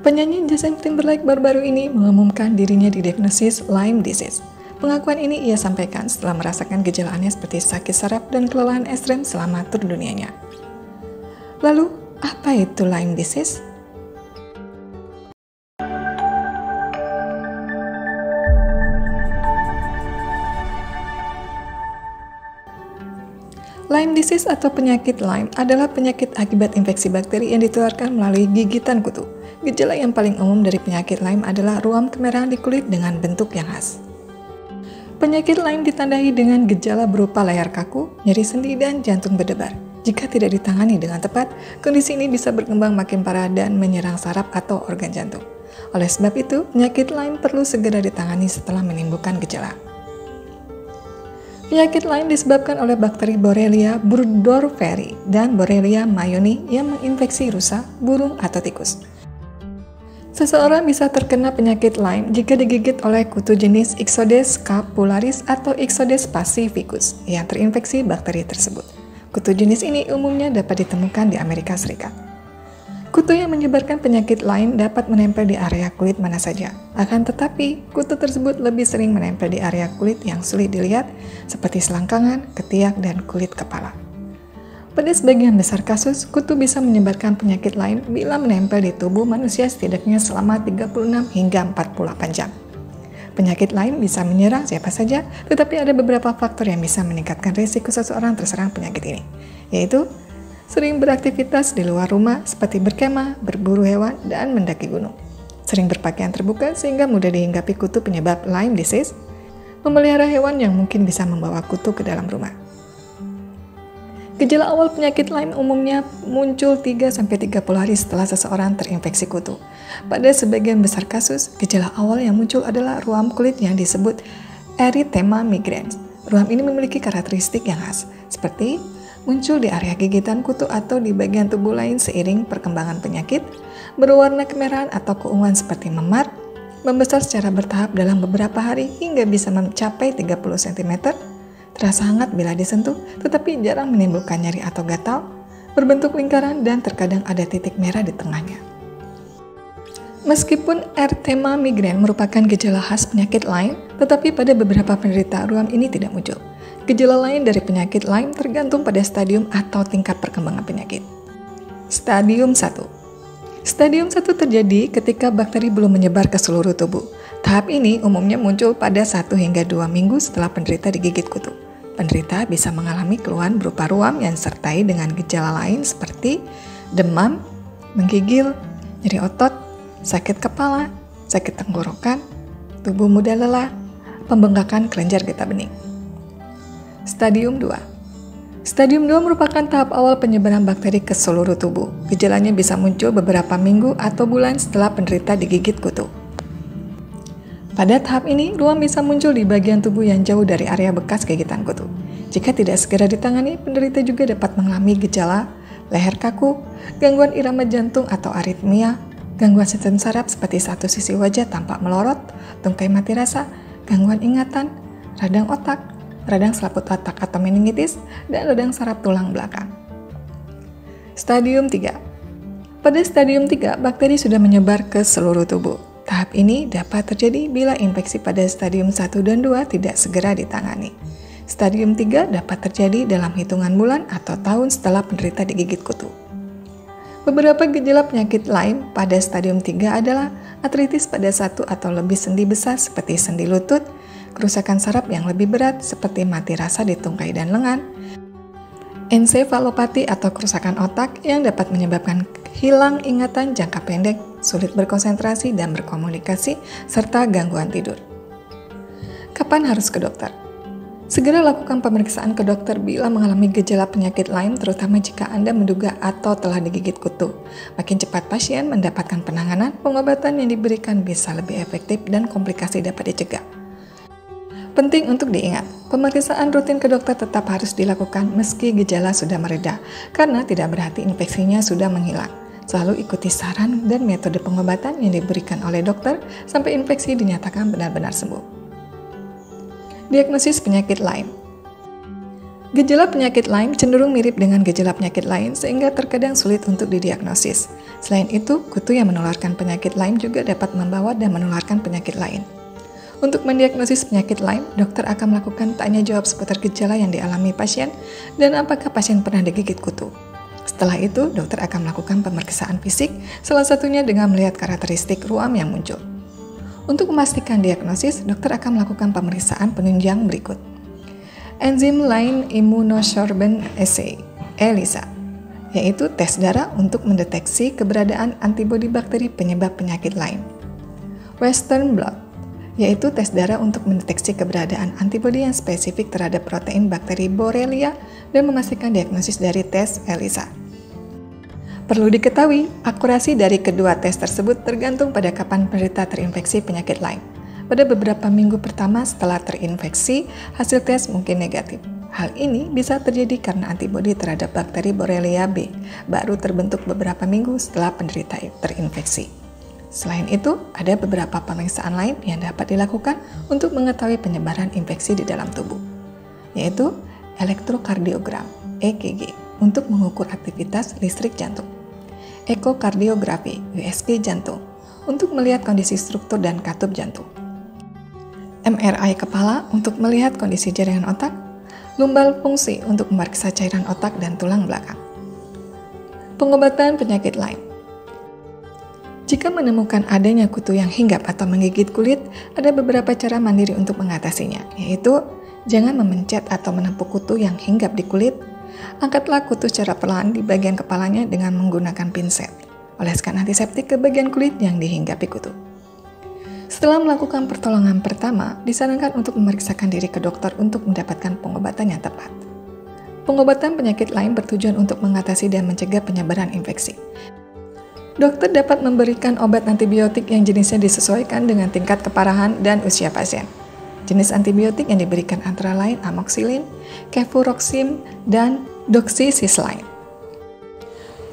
Penyanyi Justin Timberlake baru-baru ini mengumumkan dirinya didiagnosis Lyme disease. Pengakuan ini ia sampaikan setelah merasakan gejala aneh seperti sakit saraf dan kelelahan ekstrem selama tur dunianya. Lalu, apa itu Lyme disease? Lyme disease atau penyakit Lyme adalah penyakit akibat infeksi bakteri yang ditularkan melalui gigitan kutu. Gejala yang paling umum dari penyakit Lyme adalah ruam kemerahan di kulit dengan bentuk yang khas. Penyakit Lyme ditandai dengan gejala berupa leher kaku, nyeri sendi, dan jantung berdebar. Jika tidak ditangani dengan tepat, kondisi ini bisa berkembang makin parah dan menyerang saraf atau organ jantung. Oleh sebab itu, penyakit Lyme perlu segera ditangani setelah menimbulkan gejala. Penyakit Lyme disebabkan oleh bakteri Borrelia burgdorferi dan Borrelia mayoni yang menginfeksi rusa, burung, atau tikus. Seseorang bisa terkena penyakit Lyme jika digigit oleh kutu jenis Ixodes scapularis atau Ixodes pacificus yang terinfeksi bakteri tersebut. Kutu jenis ini umumnya dapat ditemukan di Amerika Serikat. Kutu yang menyebarkan penyakit Lyme dapat menempel di area kulit mana saja. Akan tetapi, kutu tersebut lebih sering menempel di area kulit yang sulit dilihat, seperti selangkangan, ketiak, dan kulit kepala. Pada sebagian besar kasus, kutu bisa menyebarkan penyakit Lyme bila menempel di tubuh manusia setidaknya selama 36 hingga 48 jam. Penyakit Lyme bisa menyerang siapa saja, tetapi ada beberapa faktor yang bisa meningkatkan risiko seseorang terserang penyakit ini, yaitu sering beraktivitas di luar rumah seperti berkemah, berburu hewan, dan mendaki gunung. Sering berpakaian terbuka sehingga mudah dihinggapi kutu penyebab Lyme disease. Memelihara hewan yang mungkin bisa membawa kutu ke dalam rumah. Gejala awal penyakit Lyme umumnya muncul 3-30 hari setelah seseorang terinfeksi kutu. Pada sebagian besar kasus, gejala awal yang muncul adalah ruam kulit yang disebut erythema migrans. Ruam ini memiliki karakteristik yang khas, seperti muncul di area gigitan kutu atau di bagian tubuh lain seiring perkembangan penyakit, berwarna kemerahan atau keunguan seperti memar, membesar secara bertahap dalam beberapa hari hingga bisa mencapai 30 cm, terasa hangat bila disentuh tetapi jarang menimbulkan nyeri atau gatal, berbentuk lingkaran dan terkadang ada titik merah di tengahnya. Meskipun erythema migran merupakan gejala khas penyakit Lyme, tetapi pada beberapa penderita ruam ini tidak muncul. Gejala lain dari penyakit Lyme tergantung pada stadium atau tingkat perkembangan penyakit. Stadium 1. Stadium 1 terjadi ketika bakteri belum menyebar ke seluruh tubuh. Tahap ini umumnya muncul pada 1 hingga 2 minggu setelah penderita digigit kutu. Penderita bisa mengalami keluhan berupa ruam yang disertai dengan gejala lain seperti demam, menggigil, nyeri otot, sakit kepala, sakit tenggorokan, tubuh mudah lelah, pembengkakan kelenjar getah bening. Stadium 2. Stadium 2 merupakan tahap awal penyebaran bakteri ke seluruh tubuh. Gejalanya bisa muncul beberapa minggu atau bulan setelah penderita digigit kutu. Pada tahap ini, ruam bisa muncul di bagian tubuh yang jauh dari area bekas gigitan kutu. Jika tidak segera ditangani, penderita juga dapat mengalami gejala leher kaku, gangguan irama jantung atau aritmia, gangguan sistem saraf seperti satu sisi wajah tampak melorot, tungkai mati rasa, gangguan ingatan, radang otak, radang selaput otak atau meningitis, dan radang saraf tulang belakang. Stadium 3. Pada stadium 3, bakteri sudah menyebar ke seluruh tubuh. Tahap ini dapat terjadi bila infeksi pada stadium 1 dan 2 tidak segera ditangani. Stadium 3 dapat terjadi dalam hitungan bulan atau tahun setelah penderita digigit kutu. Beberapa gejala penyakit Lyme pada stadium 3 adalah artritis pada satu atau lebih sendi besar seperti sendi lutut, kerusakan saraf yang lebih berat seperti mati rasa di tungkai dan lengan, ensefalopati atau kerusakan otak yang dapat menyebabkan hilang ingatan jangka pendek, sulit berkonsentrasi dan berkomunikasi, serta gangguan tidur. Kapan harus ke dokter? Segera lakukan pemeriksaan ke dokter bila mengalami gejala penyakit Lyme, terutama jika Anda menduga atau telah digigit kutu. Makin cepat pasien mendapatkan penanganan, pengobatan yang diberikan bisa lebih efektif dan komplikasi dapat dicegah. Penting untuk diingat, pemeriksaan rutin ke dokter tetap harus dilakukan meski gejala sudah mereda, karena tidak berarti infeksinya sudah menghilang. Selalu ikuti saran dan metode pengobatan yang diberikan oleh dokter sampai infeksi dinyatakan benar-benar sembuh. Diagnosis penyakit Lyme. Gejala penyakit Lyme cenderung mirip dengan gejala penyakit lain sehingga terkadang sulit untuk didiagnosis. Selain itu, kutu yang menularkan penyakit Lyme juga dapat membawa dan menularkan penyakit lain. Untuk mendiagnosis penyakit Lyme, dokter akan melakukan tanya jawab seputar gejala yang dialami pasien dan apakah pasien pernah digigit kutu. Setelah itu, dokter akan melakukan pemeriksaan fisik, salah satunya dengan melihat karakteristik ruam yang muncul. Untuk memastikan diagnosis, dokter akan melakukan pemeriksaan penunjang berikut. Enzim Lyme Immunosorbent Assay, ELISA, yaitu tes darah untuk mendeteksi keberadaan antibodi bakteri penyebab penyakit Lyme. Western blot, yaitu tes darah untuk mendeteksi keberadaan antibodi yang spesifik terhadap protein bakteri Borrelia dan memastikan diagnosis dari tes ELISA. Perlu diketahui, akurasi dari kedua tes tersebut tergantung pada kapan penderita terinfeksi penyakit Lyme. Pada beberapa minggu pertama setelah terinfeksi, hasil tes mungkin negatif. Hal ini bisa terjadi karena antibodi terhadap bakteri Borrelia B baru terbentuk beberapa minggu setelah penderita terinfeksi. Selain itu, ada beberapa pemeriksaan lain yang dapat dilakukan untuk mengetahui penyebaran infeksi di dalam tubuh, yaitu elektrokardiogram (EKG) untuk mengukur aktivitas listrik jantung, ekokardiografi (USG) jantung untuk melihat kondisi struktur dan katup jantung, MRI kepala untuk melihat kondisi jaringan otak, lumbal fungsi untuk memeriksa cairan otak dan tulang belakang. Pengobatan penyakit Lyme. Jika menemukan adanya kutu yang hinggap atau menggigit kulit, ada beberapa cara mandiri untuk mengatasinya, yaitu jangan memencet atau menepuk kutu yang hinggap di kulit. Angkatlah kutu secara perlahan di bagian kepalanya dengan menggunakan pinset. Oleskan antiseptik ke bagian kulit yang dihinggapi kutu. Setelah melakukan pertolongan pertama, disarankan untuk memeriksakan diri ke dokter untuk mendapatkan pengobatan yang tepat. Pengobatan penyakit Lyme bertujuan untuk mengatasi dan mencegah penyebaran infeksi. Dokter dapat memberikan obat antibiotik yang jenisnya disesuaikan dengan tingkat keparahan dan usia pasien. Jenis antibiotik yang diberikan antara lain amoxicillin, cefuroxime, dan doxycycline.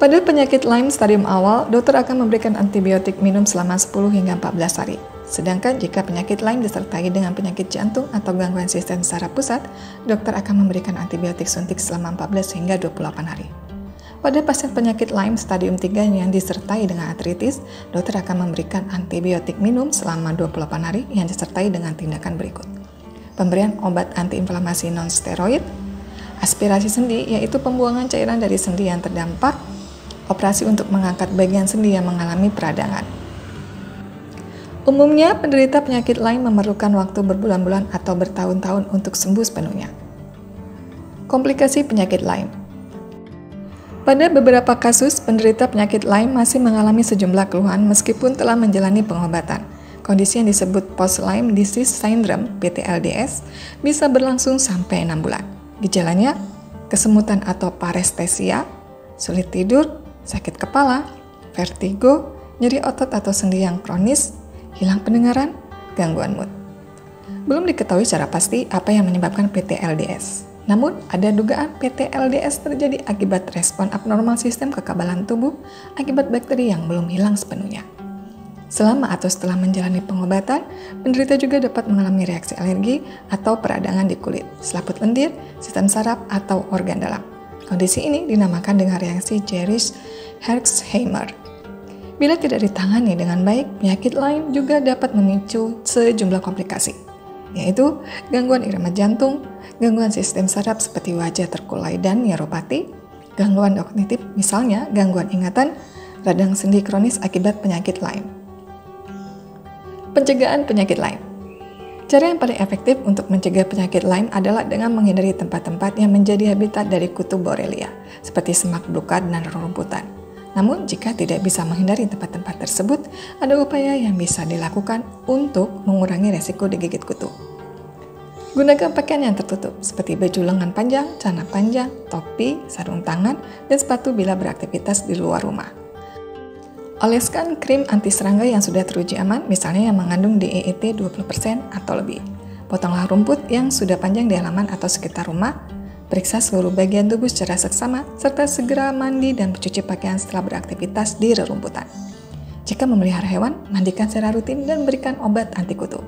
Pada penyakit Lyme stadium awal, dokter akan memberikan antibiotik minum selama 10 hingga 14 hari. Sedangkan jika penyakit Lyme disertai dengan penyakit jantung atau gangguan sistem saraf pusat, dokter akan memberikan antibiotik suntik selama 14 hingga 28 hari. Pada pasien penyakit Lyme stadium 3 yang disertai dengan artritis, dokter akan memberikan antibiotik minum selama 28 hari yang disertai dengan tindakan berikut. Pemberian obat antiinflamasi non-steroid, aspirasi sendi yaitu pembuangan cairan dari sendi yang terdampak, operasi untuk mengangkat bagian sendi yang mengalami peradangan. Umumnya, penderita penyakit Lyme memerlukan waktu berbulan-bulan atau bertahun-tahun untuk sembuh sepenuhnya. Komplikasi penyakit Lyme. Pada beberapa kasus, penderita penyakit Lyme masih mengalami sejumlah keluhan meskipun telah menjalani pengobatan. Kondisi yang disebut Post-Lyme Disease Syndrome (PTLDS) bisa berlangsung sampai 6 bulan. Gejalanya, kesemutan atau parestesia, sulit tidur, sakit kepala, vertigo, nyeri otot atau sendi yang kronis, hilang pendengaran, gangguan mood. Belum diketahui secara pasti apa yang menyebabkan PTLDS. Namun, ada dugaan PTLDS terjadi akibat respon abnormal sistem kekebalan tubuh akibat bakteri yang belum hilang sepenuhnya. Selama atau setelah menjalani pengobatan, penderita juga dapat mengalami reaksi alergi atau peradangan di kulit, selaput lendir, sistem saraf, atau organ dalam. Kondisi ini dinamakan dengan reaksi Jerisch-Herxheimer. Bila tidak ditangani dengan baik, penyakit Lyme juga dapat memicu sejumlah komplikasi, yaitu gangguan irama jantung, gangguan sistem saraf seperti wajah terkulai dan neuropati, gangguan kognitif misalnya gangguan ingatan, radang sendi kronis akibat penyakit Lyme. Pencegahan penyakit Lyme. Cara yang paling efektif untuk mencegah penyakit Lyme adalah dengan menghindari tempat-tempat yang menjadi habitat dari kutu Borrelia, seperti semak belukar dan rerumputan. Namun, jika tidak bisa menghindari tempat-tempat tersebut, ada upaya yang bisa dilakukan untuk mengurangi resiko digigit kutu. Gunakan pakaian yang tertutup, seperti baju lengan panjang, celana panjang, topi, sarung tangan, dan sepatu bila beraktivitas di luar rumah. Oleskan krim anti serangga yang sudah teruji aman, misalnya yang mengandung DEET 20% atau lebih. Potonglah rumput yang sudah panjang di halaman atau sekitar rumah. Periksa seluruh bagian tubuh secara seksama, serta segera mandi dan mencuci pakaian setelah beraktivitas di rerumputan. Jika memelihara hewan, mandikan secara rutin dan berikan obat anti kutu.